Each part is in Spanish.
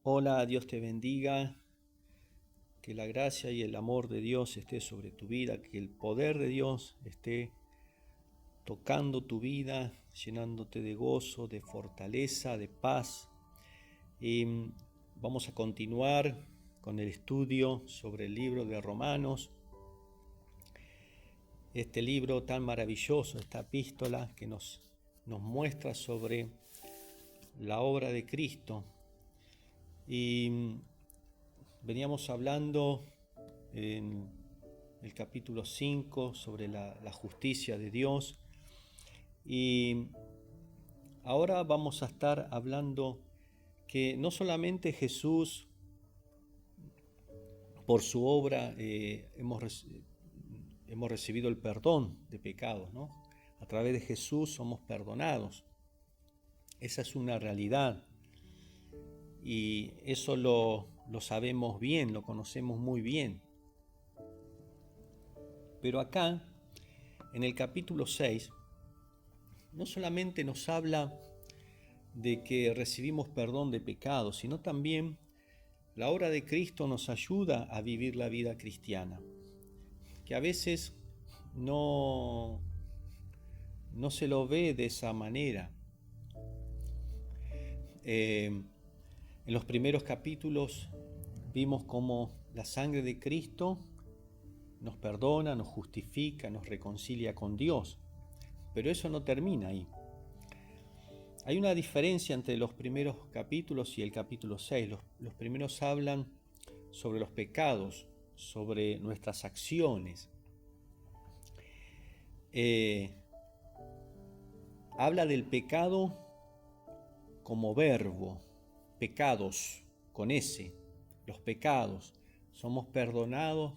Hola, Dios te bendiga, que la gracia y el amor de Dios esté sobre tu vida, que el poder de Dios esté tocando tu vida, llenándote de gozo, de fortaleza, de paz. Y vamos a continuar con el estudio sobre el libro de Romanos, este libro tan maravilloso, esta epístola que nos muestra sobre la obra de Cristo. Y veníamos hablando en el capítulo 5 sobre la justicia de Dios, y ahora vamos a estar hablando que no solamente Jesús, por su obra, hemos recibido el perdón de pecados, ¿no? A través de Jesús somos perdonados. Esa es una realidad y eso lo sabemos bien, lo conocemos muy bien. Pero acá, en el capítulo 6, no solamente nos habla de que recibimos perdón de pecados, sino también la obra de Cristo nos ayuda a vivir la vida cristiana, que a veces no se lo ve de esa manera. En los primeros capítulos vimos cómo la sangre de Cristo nos perdona, nos justifica, nos reconcilia con Dios. Pero eso no termina ahí. Hay una diferencia entre los primeros capítulos y el capítulo 6. Los primeros hablan sobre los pecados, sobre nuestras acciones. Habla del pecado como verbo, pecados, con S, los pecados. Somos perdonados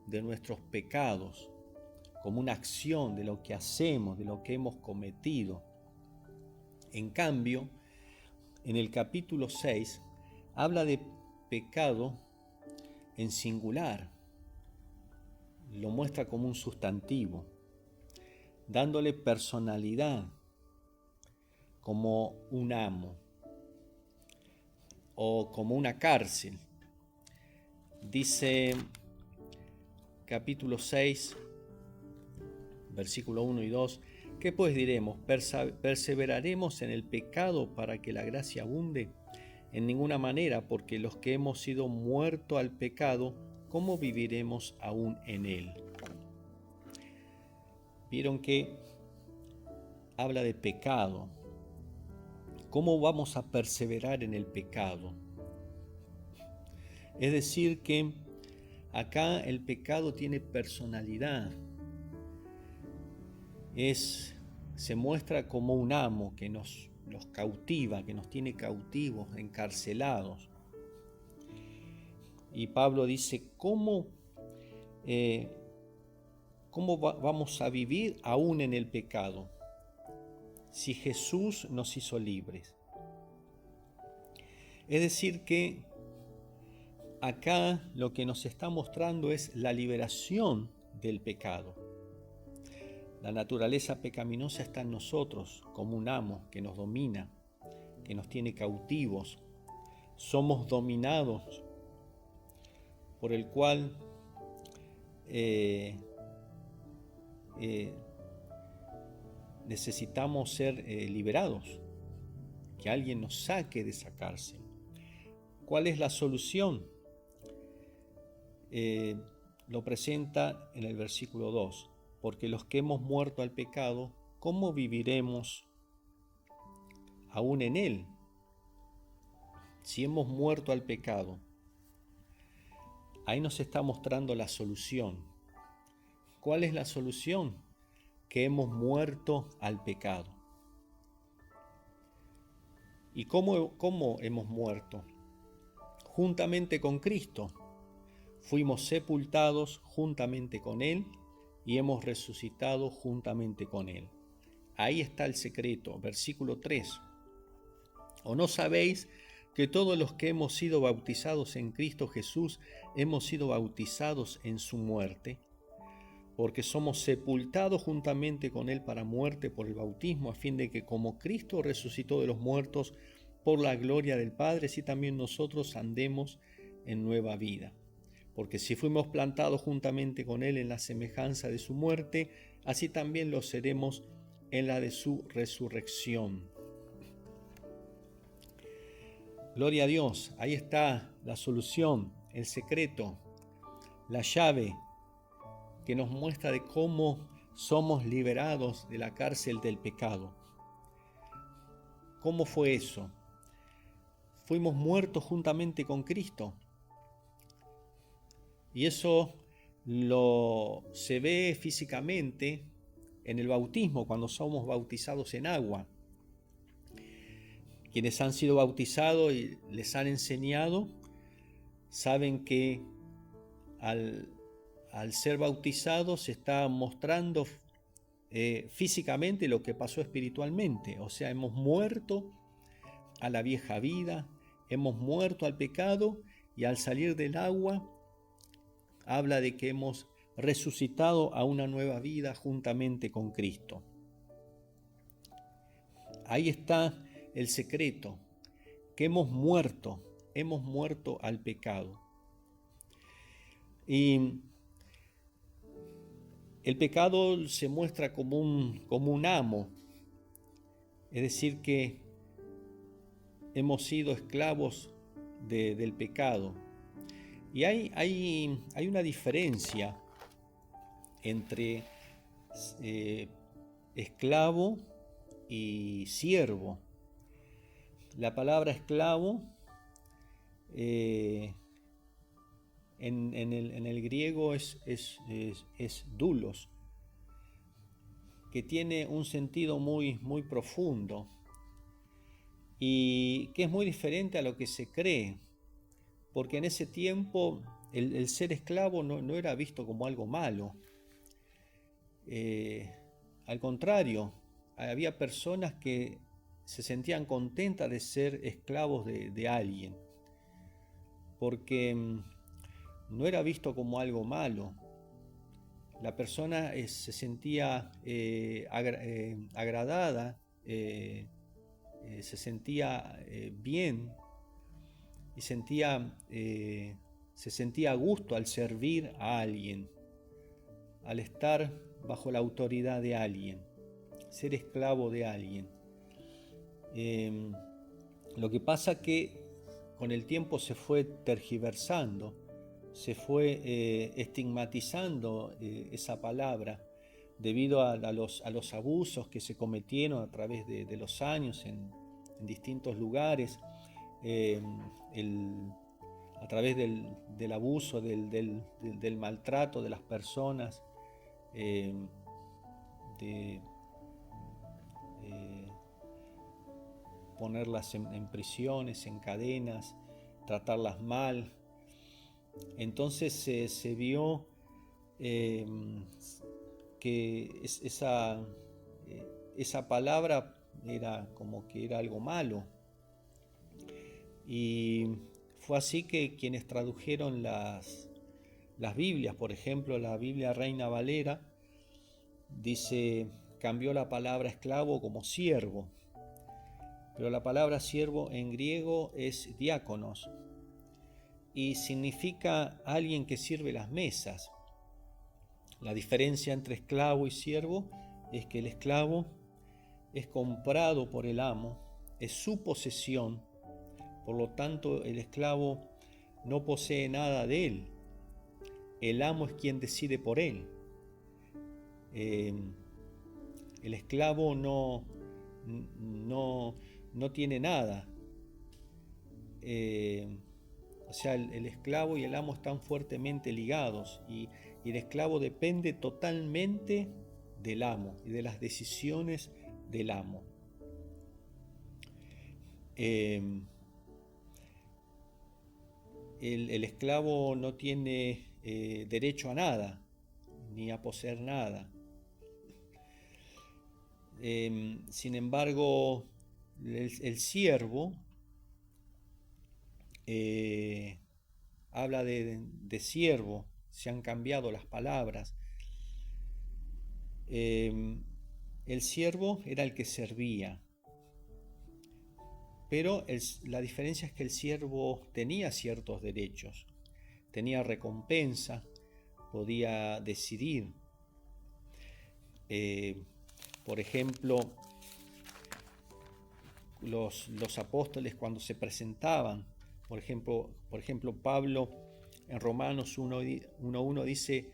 de nuestros pecados, como una acción de lo que hacemos, de lo que hemos cometido. En cambio, en el capítulo 6 habla de pecado en singular, lo muestra como un sustantivo, dándole personalidad, como un amo o como una cárcel. Dice capítulo 6, versículo 1 y 2, ¿qué pues diremos? ¿Perseveraremos en el pecado para que la gracia abunde? En ninguna manera, porque los que hemos sido muertos al pecado, ¿cómo viviremos aún en él? Vieron que habla de pecado. ¿Cómo vamos a perseverar en el pecado? Es decir que acá el pecado tiene personalidad. Se muestra como un amo que nos cautiva, que nos tiene cautivos, encarcelados. Y Pablo dice, ¿cómo vamos a vivir aún en el pecado si Jesús nos hizo libres? Es decir que acá lo que nos está mostrando es la liberación del pecado. La naturaleza pecaminosa está en nosotros como un amo que nos domina, que nos tiene cautivos. Somos dominados por el cual necesitamos ser liberados, que alguien nos saque de esa cárcel. ¿Cuál es la solución? Lo presenta en el versículo 2. Porque los que hemos muerto al pecado, ¿cómo viviremos aún en él? Si hemos muerto al pecado, ahí nos está mostrando la solución. ¿Cuál es la solución? Que hemos muerto al pecado. ¿Y cómo hemos muerto? Juntamente con Cristo. Fuimos sepultados juntamente con Él y hemos resucitado juntamente con Él. Ahí está el secreto, versículo 3. ¿O no sabéis que todos los que hemos sido bautizados en Cristo Jesús hemos sido bautizados en su muerte? Porque somos sepultados juntamente con Él para muerte por el bautismo, a fin de que como Cristo resucitó de los muertos por la gloria del Padre, así también nosotros andemos en nueva vida. Porque si fuimos plantados juntamente con Él en la semejanza de su muerte, así también lo seremos en la de su resurrección. Gloria a Dios, ahí está la solución, el secreto, la llave que nos muestra de cómo somos liberados de la cárcel del pecado. ¿Cómo fue eso? Fuimos muertos juntamente con Cristo. Y eso se ve físicamente en el bautismo, cuando somos bautizados en agua. Quienes han sido bautizados y les han enseñado, saben que al ser bautizados se está mostrando físicamente lo que pasó espiritualmente. O sea, hemos muerto a la vieja vida, hemos muerto al pecado, y al salir del agua habla de que hemos resucitado a una nueva vida juntamente con Cristo. Ahí está el secreto, que hemos muerto al pecado. Y el pecado se muestra como un amo, es decir, que hemos sido esclavos del pecado. Y hay una diferencia entre esclavo y siervo. La palabra esclavo en el griego es doulos, que tiene un sentido muy profundo y que es muy diferente a lo que se cree, porque en ese tiempo el ser esclavo no era visto como algo malo. Al contrario, había personas que se sentían contentas de ser esclavos de alguien, porque no era visto como algo malo. La persona se sentía agradada, se sentía bien y se sentía a gusto al servir a alguien, al estar bajo la autoridad de alguien, ser esclavo de alguien. Lo que pasa que con el tiempo se fue tergiversando, se fue estigmatizando esa palabra debido a los abusos que se cometieron a través de los años en distintos lugares, a través del abuso, del maltrato de las personas, de ponerlas en prisiones, en cadenas, tratarlas mal. Entonces se vio que esa palabra era como que era algo malo. Y fue así que quienes tradujeron las Biblias, por ejemplo, la Biblia Reina Valera, dice, cambió la palabra esclavo como siervo. Pero la palabra siervo en griego es diáconos y significa alguien que sirve las mesas. La diferencia entre esclavo y siervo es que el esclavo es comprado por el amo, es su posesión, por lo tanto el esclavo no posee nada de él, el amo es quien decide por él. El esclavo no tiene nada. O sea, el esclavo y el amo están fuertemente ligados y el esclavo depende totalmente del amo y de las decisiones del amo. El esclavo no tiene derecho a nada, ni a poseer nada. Sin embargo, el siervo habla de siervo, se han cambiado las palabras. El siervo era el que servía. pero la diferencia es que el siervo tenía ciertos derechos, tenía recompensa, podía decidir. Por ejemplo, los apóstoles cuando se presentaban, por ejemplo Pablo en Romanos 1:1 dice: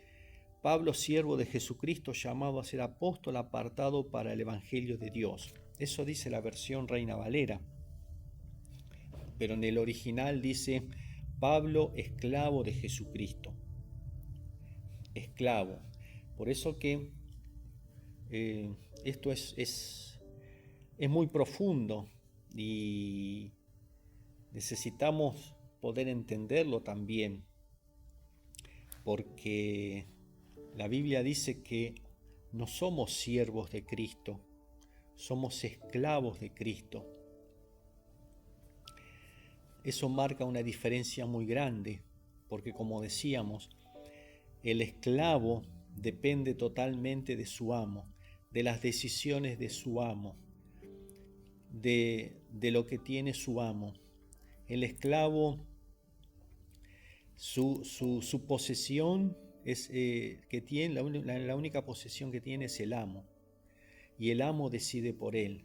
Pablo, siervo de Jesucristo, llamado a ser apóstol, apartado para el Evangelio de Dios. Eso dice la versión Reina Valera, pero en el original dice: Pablo, esclavo de Jesucristo. Esclavo. Por eso que esto es muy profundo y necesitamos poder entenderlo también, porque la Biblia dice que no somos siervos de Cristo, somos esclavos de Cristo. Eso marca una diferencia muy grande, porque como decíamos, el esclavo depende totalmente de su amo, de las decisiones de su amo, de lo que tiene su amo. El esclavo, su posesión es que tiene, la única posesión que tiene es el amo, y el amo decide por él.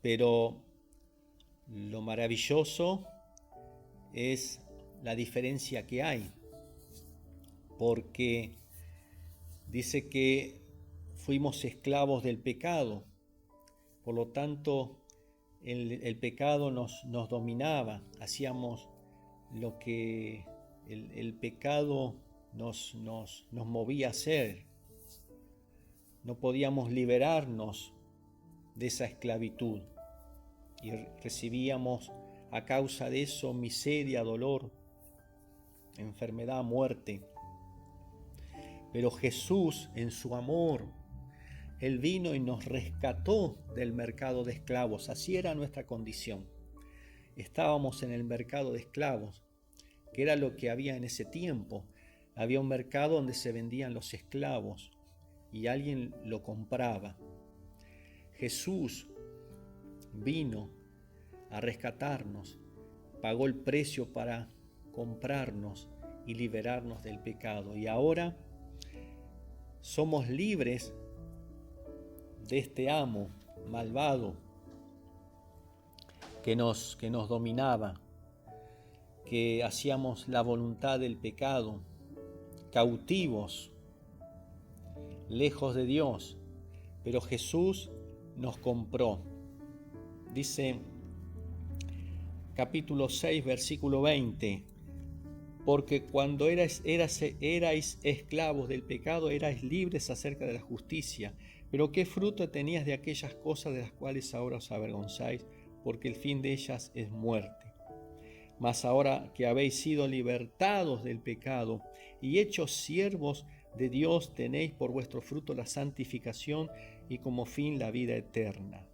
Pero lo maravilloso es la diferencia que hay, porque dice que fuimos esclavos del pecado, por lo tanto el pecado nos dominaba, hacíamos lo que el pecado nos movía a hacer. No podíamos liberarnos de esa esclavitud y recibíamos a causa de eso miseria, dolor, enfermedad, muerte. Pero Jesús, en su amor, Él vino y nos rescató del mercado de esclavos. Así era nuestra condición. Estábamos en el mercado de esclavos, que era lo que había en ese tiempo. Había un mercado donde se vendían los esclavos y alguien lo compraba. Jesús vino a rescatarnos, pagó el precio para comprarnos y liberarnos del pecado. Y ahora somos libres de este amo malvado que nos dominaba, que hacíamos la voluntad del pecado, cautivos, lejos de Dios. Pero Jesús nos compró. Dice capítulo 6, versículo 20: porque cuando erais esclavos del pecado, erais libres acerca de la justicia. Pero ¿qué fruto tenías de aquellas cosas de las cuales ahora os avergonzáis? Porque el fin de ellas es muerte. Mas ahora que habéis sido libertados del pecado y hechos siervos de Dios, tenéis por vuestro fruto la santificación y como fin la vida eterna.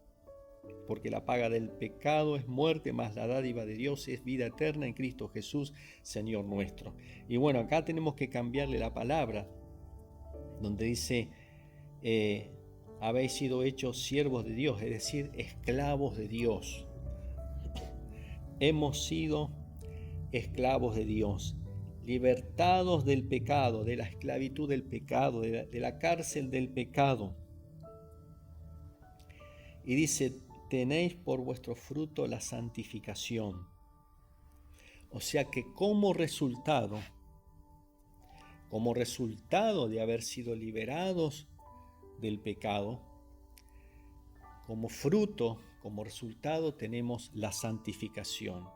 Porque la paga del pecado es muerte, mas la dádiva de Dios es vida eterna en Cristo Jesús, Señor nuestro. Y bueno, acá tenemos que cambiarle la palabra, donde dice, habéis sido hechos siervos de Dios, es decir, esclavos de Dios. Hemos sido esclavos de Dios, libertados del pecado, de la esclavitud del pecado, de la cárcel del pecado. Y dice, tenéis por vuestro fruto la santificación. O sea que como resultado de haber sido liberados del pecado, como fruto, como resultado, tenemos la santificación.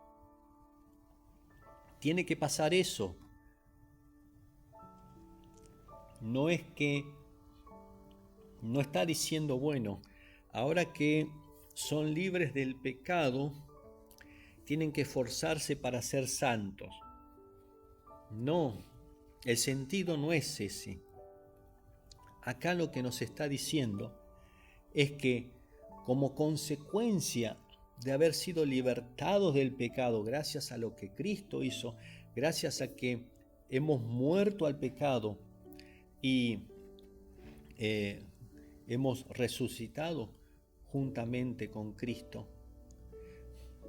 Tiene que pasar eso. No es que no está diciendo, bueno, ahora que son libres del pecado, tienen que esforzarse para ser santos. No, el sentido no es ese. Acá lo que nos está diciendo es que como consecuencia de haber sido libertados del pecado, gracias a lo que Cristo hizo, gracias a que hemos muerto al pecado y hemos resucitado juntamente con Cristo,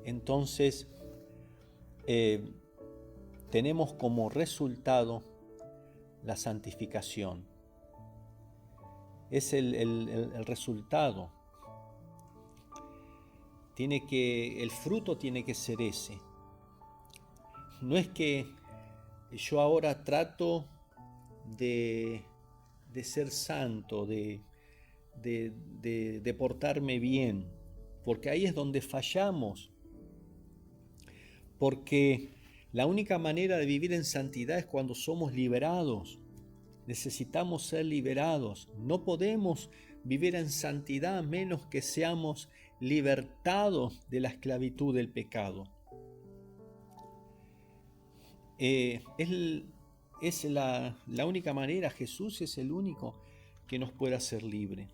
entonces tenemos como resultado la santificación. Es el resultado. El fruto tiene que ser ese. No es que yo ahora trato de ser santo, de portarme bien, porque ahí es donde fallamos. Porque la única manera de vivir en santidad es cuando somos liberados. Necesitamos ser liberados. No podemos vivir en santidad a menos que seamos libertados de la esclavitud del pecado. Es la única manera. Jesús es el único que nos puede hacer libre.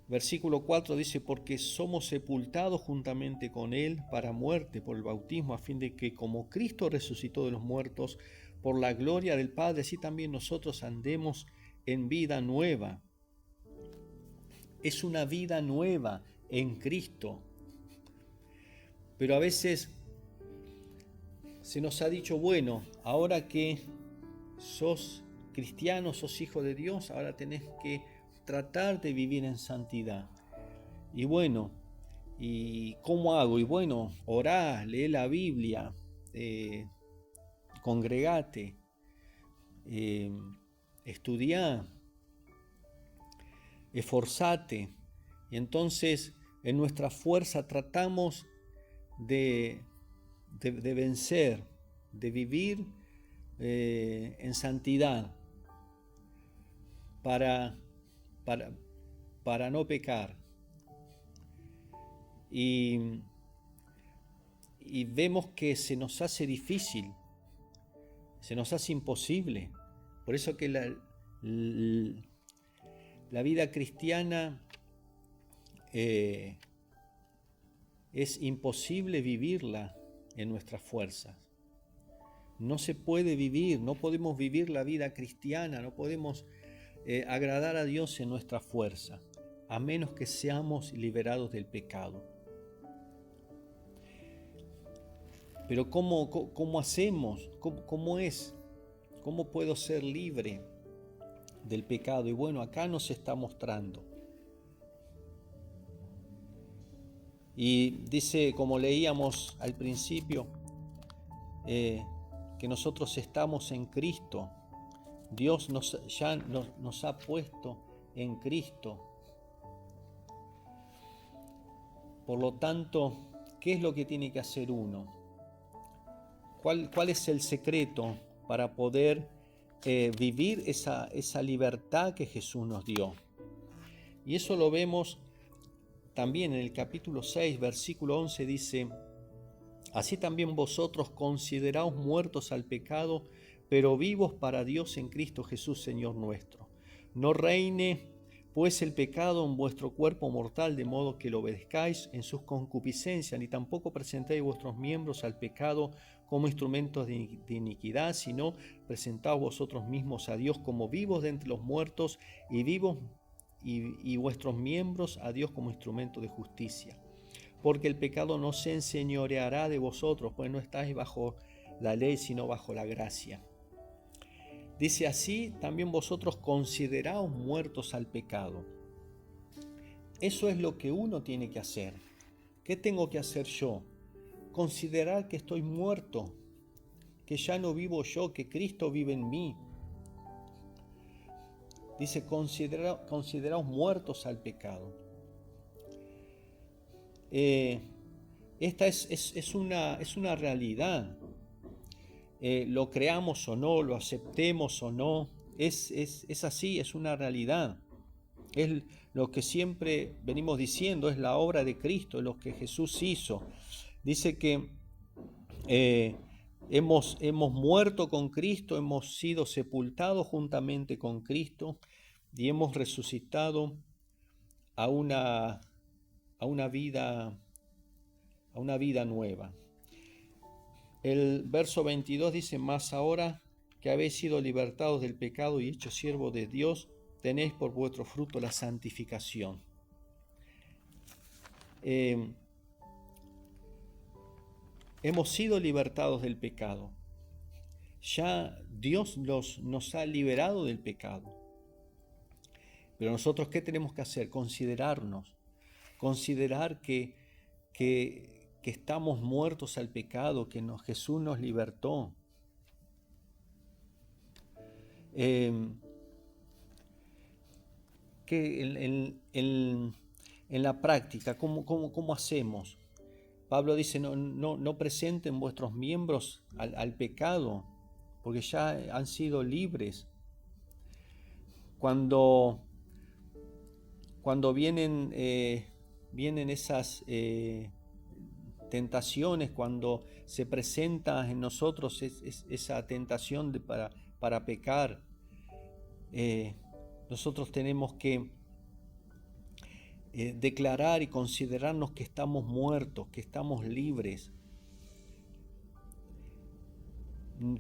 Versículo 4 dice, porque somos sepultados juntamente con Él para muerte por el bautismo, a fin de que como Cristo resucitó de los muertos por la gloria del Padre, así también nosotros andemos en vida nueva. Es una vida nueva en Cristo. Pero a veces se nos ha dicho, bueno, ahora que sos cristiano, sos hijo de Dios, ahora tenés que tratar de vivir en santidad. Y bueno, ¿y cómo hago? Y bueno, orá, lee la Biblia, congregate, estudiá, esforzate. Y entonces en nuestra fuerza tratamos de vencer, de vivir en santidad para no pecar. Y vemos que se nos hace difícil, se nos hace imposible. Por eso que la vida cristiana es imposible vivirla en nuestras fuerzas. No se puede vivir, no podemos vivir la vida cristiana, no podemos agradar a Dios en nuestra fuerza, a menos que seamos liberados del pecado. Pero ¿cómo hacemos? ¿Cómo es? ¿Cómo puedo ser libre del pecado? Y bueno, acá nos está mostrando. Y dice, como leíamos al principio, que nosotros estamos en Cristo. Dios ya nos ha puesto en Cristo. Por lo tanto, ¿qué es lo que tiene que hacer uno? ¿Cuál es el secreto para poder vivir esa libertad que Jesús nos dio? Y eso lo vemos también en el capítulo 6, versículo 11, dice, así también vosotros consideraos muertos al pecado, pero vivos para Dios en Cristo Jesús, Señor nuestro. No reine pues el pecado en vuestro cuerpo mortal, de modo que lo obedezcáis en sus concupiscencias, ni tampoco presentéis vuestros miembros al pecado como instrumentos de iniquidad, sino presentaos vosotros mismos a Dios como vivos de entre los muertos y vuestros miembros a Dios como instrumento de justicia. Porque el pecado no se enseñoreará de vosotros, pues no estáis bajo la ley, sino bajo la gracia. Dice así, también vosotros consideraos muertos al pecado. Eso es lo que uno tiene que hacer. ¿Qué tengo que hacer yo? Considerar que estoy muerto, que ya no vivo yo, que Cristo vive en mí. Dice, consideraos muertos al pecado. Esta es una realidad. Lo creamos o no, lo aceptemos o no, es así, es una realidad. Es lo que siempre venimos diciendo, es la obra de Cristo, es lo que Jesús hizo. Dice que hemos muerto con Cristo, hemos sido sepultados juntamente con Cristo y hemos resucitado a una vida nueva. El verso 22 dice, mas ahora que habéis sido libertados del pecado y hechos siervos de Dios, tenéis por vuestro fruto la santificación. Hemos sido libertados del pecado. Ya Dios nos ha liberado del pecado. Pero nosotros, ¿qué tenemos que hacer? Considerar que estamos muertos al pecado, que Jesús nos libertó. Que en la práctica, ¿cómo hacemos? Pablo dice, no presenten vuestros miembros al pecado, porque ya han sido libres. Cuando vienen esas tentaciones, cuando se presenta en nosotros esa tentación para pecar, nosotros tenemos que declarar y considerarnos que estamos muertos, que estamos libres.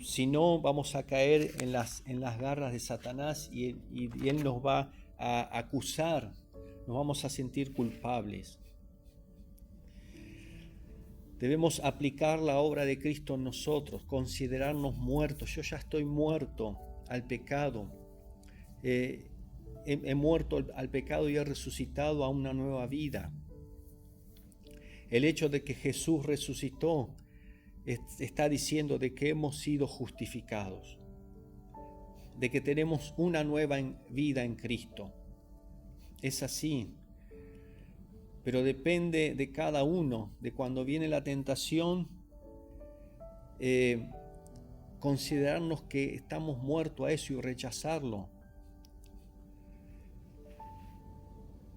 Si no, vamos a caer en las garras de Satanás y él nos va a acusar, nos vamos a sentir culpables. Debemos aplicar la obra de Cristo en nosotros, considerarnos muertos. Yo ya estoy muerto al pecado. He muerto al pecado y he resucitado a una nueva vida. El hecho de que Jesús resucitó está diciendo de que hemos sido justificados, de que tenemos una nueva vida en Cristo. Es así, pero depende de cada uno, de cuando viene la tentación, considerarnos que estamos muertos a eso y rechazarlo.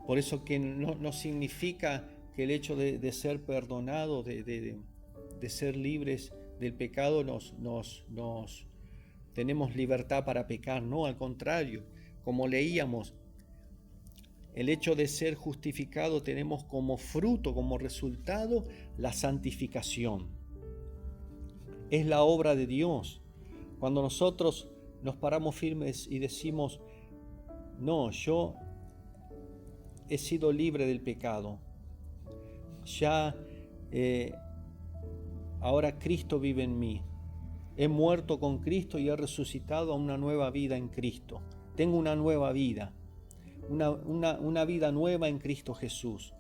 Por eso que no significa que el hecho de ser perdonado, de ser libres del pecado, tenemos libertad para pecar. No, al contrario, como leíamos, el hecho de ser justificado tenemos como fruto, como resultado, la santificación. Es la obra de Dios. Cuando nosotros nos paramos firmes y decimos, no, yo he sido libre del pecado. Ya ahora Cristo vive en mí. He muerto con Cristo y he resucitado a una nueva vida en Cristo. Tengo una nueva vida, una vida nueva en Cristo Jesús.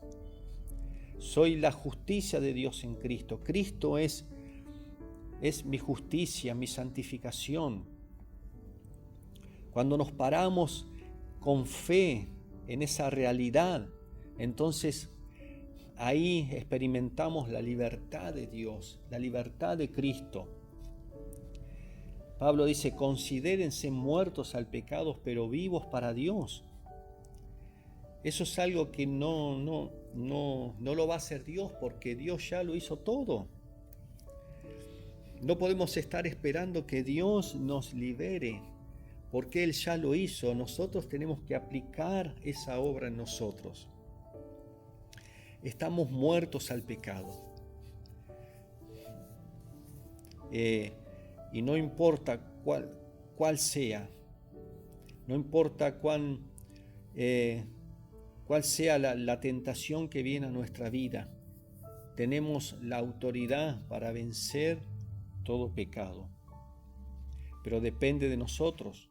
Soy la justicia de Dios en Cristo. Cristo es mi justicia, mi santificación. Cuando nos paramos con fe en esa realidad, entonces ahí experimentamos la libertad de Dios, la libertad de Cristo. Pablo dice, considérense muertos al pecado, pero vivos para Dios. Eso es algo que no lo va a hacer Dios, porque Dios ya lo hizo todo. No podemos estar esperando que Dios nos libere, porque Él ya lo hizo. Nosotros tenemos que aplicar esa obra en nosotros. Estamos muertos al pecado. Y no importa cuál sea, no importa cuál sea la tentación que viene a nuestra vida, tenemos la autoridad para vencer todo pecado. Pero depende de nosotros.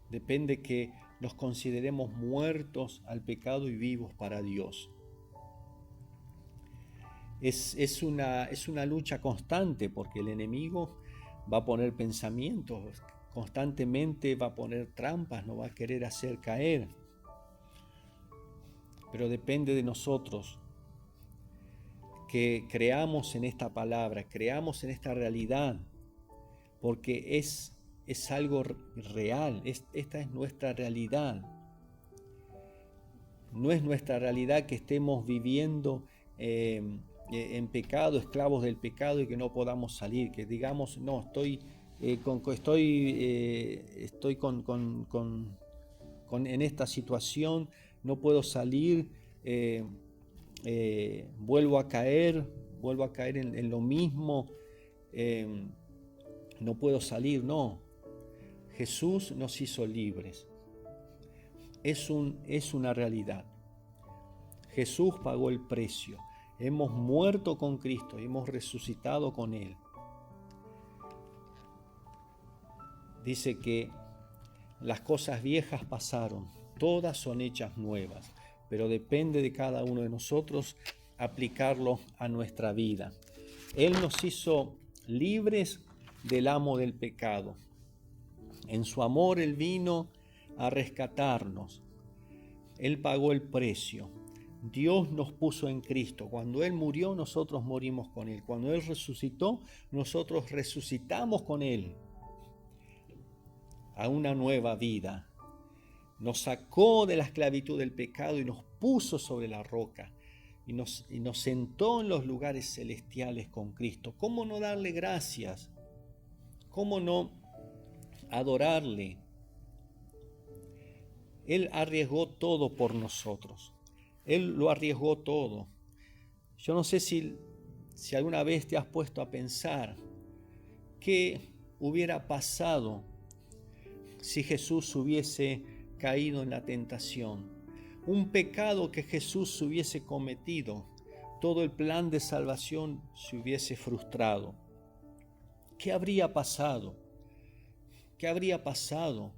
Depende que nos consideremos muertos al pecado y vivos para Dios. Es una lucha constante, porque el enemigo va a poner pensamientos, constantemente va a poner trampas, nos va a querer hacer caer. Pero depende de nosotros que creamos en esta palabra, creamos en esta realidad, porque es algo real. Esta es nuestra realidad. No es nuestra realidad que estemos viviendo en pecado, esclavos del pecado, y que no podamos salir, que digamos, no, estoy en esta situación, no puedo salir, vuelvo a caer en lo mismo, no puedo salir. No, Jesús nos hizo libres. Es una realidad. Jesús pagó el precio. Hemos muerto con Cristo, hemos resucitado con Él. Dice que las cosas viejas pasaron, todas son hechas nuevas, pero depende de cada uno de nosotros aplicarlo a nuestra vida. Él nos hizo libres del amo del pecado. En su amor Él vino a rescatarnos. Él pagó el precio. Dios nos puso en Cristo. Cuando Él murió, nosotros morimos con Él. Cuando Él resucitó, nosotros resucitamos con Él a una nueva vida. Nos sacó de la esclavitud del pecado y nos puso sobre la roca y nos sentó en los lugares celestiales con Cristo. ¿Cómo no darle gracias? ¿Cómo no adorarle? Él arriesgó todo por nosotros. Él lo arriesgó todo. Yo no sé si alguna vez te has puesto a pensar qué hubiera pasado si Jesús hubiese caído en la tentación. Un pecado que Jesús hubiese cometido, todo el plan de salvación se hubiese frustrado. ¿Qué habría pasado? ¿Qué habría pasado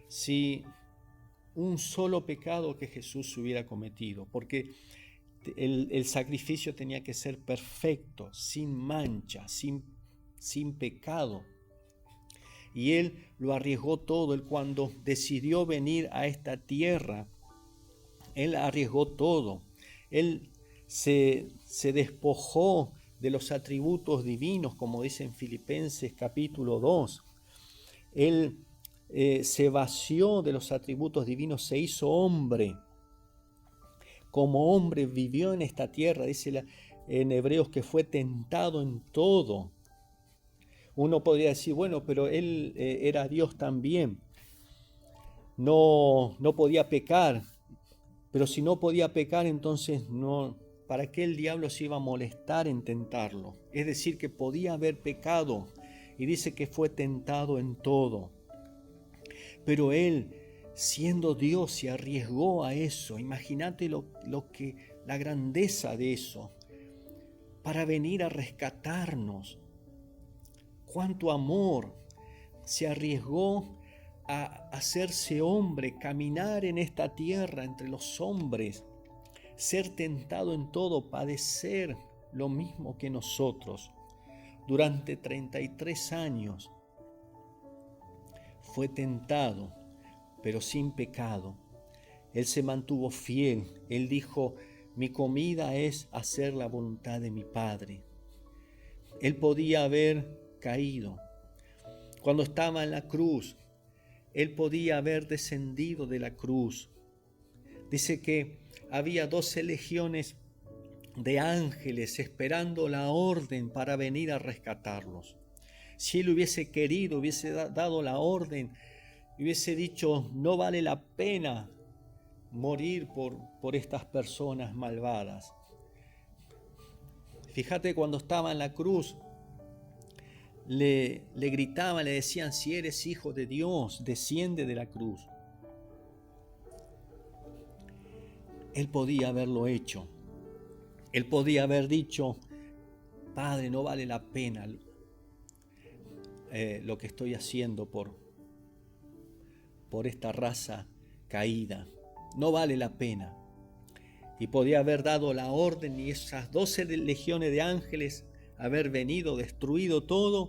si un solo pecado que Jesús hubiera cometido? Porque el sacrificio tenía que ser perfecto, sin mancha, sin pecado. Y Él lo arriesgó todo. Él, cuando decidió venir a esta tierra, Él arriesgó todo. Él se despojó de los atributos divinos, como dice en Filipenses capítulo 2. Él se vació de los atributos divinos, se hizo hombre. Como hombre vivió en esta tierra. Dice en Hebreos que fue tentado en todo. Uno podría decir, bueno, pero Él era Dios también. No podía pecar. Pero si no podía pecar, entonces no, ¿para qué el diablo se iba a molestar en tentarlo? Es decir, que podía haber pecado. Y dice que fue tentado en todo. Pero Él, siendo Dios, se arriesgó a eso. Imagínate la grandeza de eso. Para venir a rescatarnos. Cuánto amor. Se arriesgó a hacerse hombre, caminar en esta tierra entre los hombres, ser tentado en todo, padecer lo mismo que nosotros. Durante 33 años fue tentado, pero sin pecado. Él se mantuvo fiel. Él dijo, mi comida es hacer la voluntad de mi Padre. Él podía haber caído. Cuando estaba en la cruz, Él podía haber descendido de la cruz. Dice que había 12 legiones de ángeles esperando la orden para venir a rescatarlos. Si Él hubiese querido, hubiese dado la orden, hubiese dicho, no vale la pena morir por estas personas malvadas. Fíjate, cuando estaba en la cruz, le gritaban, le decían, si eres hijo de Dios, desciende de la cruz. Él podía haberlo hecho. Él podía haber dicho, Padre, no vale la pena lo que estoy haciendo por esta raza caída. No vale la pena. Y podía haber dado la orden y esas 12 legiones de ángeles haber venido, destruido todo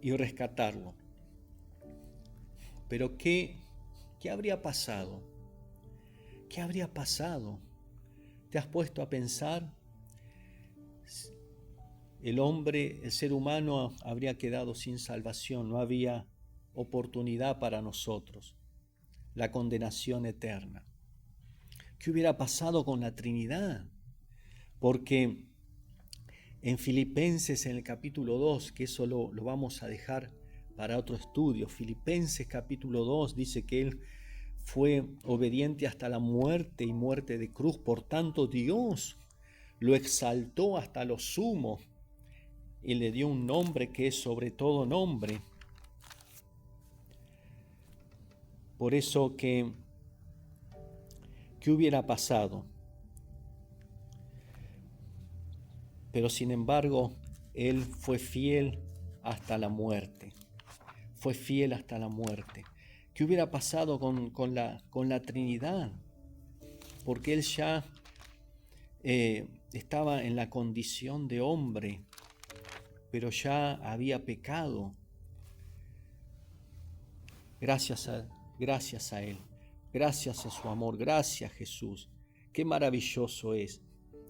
y rescatarlo. Pero ¿qué habría pasado? ¿Qué habría pasado? ¿Te has puesto a pensar? El ser humano habría quedado sin salvación, no había oportunidad para nosotros, la condenación eterna. ¿Qué hubiera pasado con la Trinidad? Porque en Filipenses, en el capítulo 2, que eso lo vamos a dejar para otro estudio, Filipenses capítulo 2 dice que Él fue obediente hasta la muerte y muerte de cruz. Por tanto, Dios lo exaltó hasta lo sumo y le dio un nombre que es sobre todo nombre, Por eso ¿qué hubiera pasado? Pero sin embargo, Él fue fiel hasta la muerte. Fue fiel hasta la muerte. ¿Qué hubiera pasado con la Trinidad? Porque Él ya estaba en la condición de hombre, pero ya había pecado. Gracias a Él, gracias a su amor, gracias Jesús. Qué maravilloso es.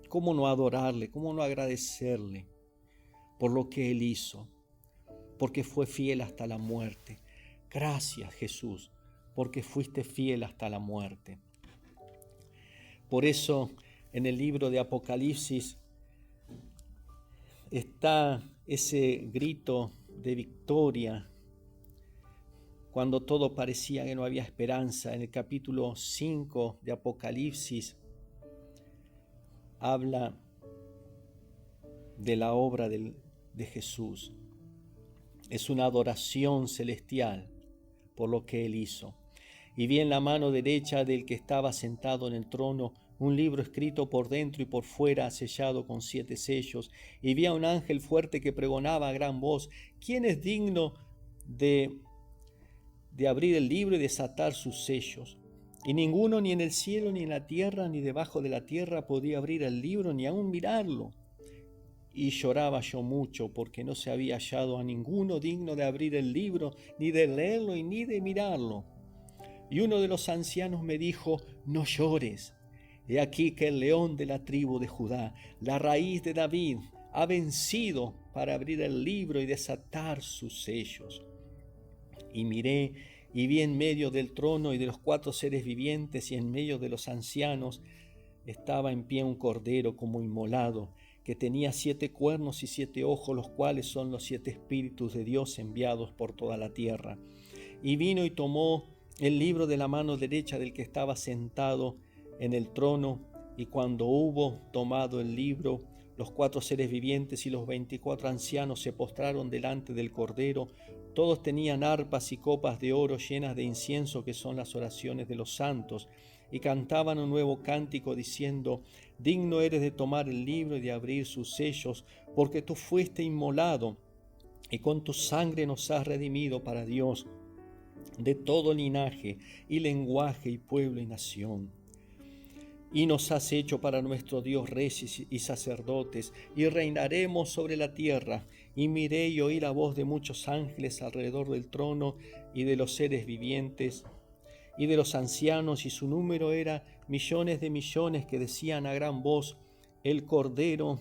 ¿Cómo no adorarle? ¿Cómo no agradecerle por lo que Él hizo? Porque fue fiel hasta la muerte. Gracias Jesús, porque fuiste fiel hasta la muerte. Por eso en el libro de Apocalipsis está ese grito de victoria cuando todo parecía que no había esperanza. En el capítulo 5 de Apocalipsis habla de la obra de Jesús. Es una adoración celestial por lo que Él hizo. Y vi en la mano derecha del que estaba sentado en el trono un libro escrito por dentro y por fuera, sellado con 7 sellos. Y vi a un ángel fuerte que pregonaba a gran voz: ¿quién es digno de abrir el libro y desatar sus sellos? Y ninguno, ni en el cielo, ni en la tierra, ni debajo de la tierra, podía abrir el libro, ni aun mirarlo. Y lloraba yo mucho, porque no se había hallado a ninguno digno de abrir el libro, ni de leerlo, y ni de mirarlo. Y uno de los ancianos me dijo: no llores. He aquí que el león de la tribu de Judá, la raíz de David, ha vencido para abrir el libro y desatar sus sellos. Y miré, y vi en medio del trono y de los 4 seres vivientes, y en medio de los ancianos, estaba en pie un cordero como inmolado, que tenía 7 cuernos y 7 ojos, los cuales son los 7 espíritus de Dios enviados por toda la tierra. Y vino y tomó el libro de la mano derecha del que estaba sentado en el trono, y cuando hubo tomado el libro, los 4 seres vivientes y los 24 ancianos se postraron delante del Cordero. Todos tenían arpas y copas de oro llenas de incienso, que son las oraciones de los santos, y cantaban un nuevo cántico diciendo: digno eres de tomar el libro y de abrir sus sellos, porque tú fuiste inmolado, y con tu sangre nos has redimido para Dios de todo linaje y lenguaje y pueblo y nación. Y nos has hecho para nuestro Dios reyes y sacerdotes, y reinaremos sobre la tierra. Y miré y oí la voz de muchos ángeles alrededor del trono, y de los seres vivientes, y de los ancianos, y su número era millones de millones, que decían a gran voz: el Cordero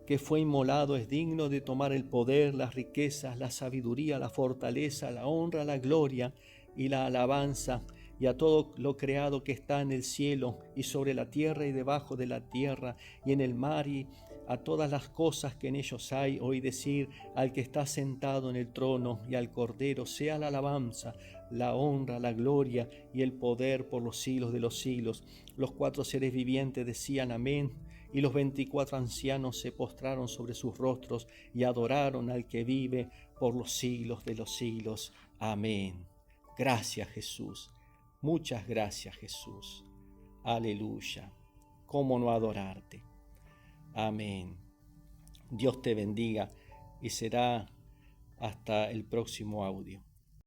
que fue inmolado es digno de tomar el poder, las riquezas, la sabiduría, la fortaleza, la honra, la gloria y la alabanza. Y a todo lo creado que está en el cielo y sobre la tierra y debajo de la tierra y en el mar, y a todas las cosas que en ellos hay, oí decir al que está sentado en el trono y al Cordero: sea la alabanza, la honra, la gloria y el poder por los siglos de los siglos. Los 4 seres vivientes decían amén, y los 24 ancianos se postraron sobre sus rostros y adoraron al que vive por los siglos de los siglos. Amén. Gracias Jesús. Muchas gracias Jesús. Aleluya. ¿Cómo no adorarte? Amén. Dios te bendiga y será hasta el próximo audio.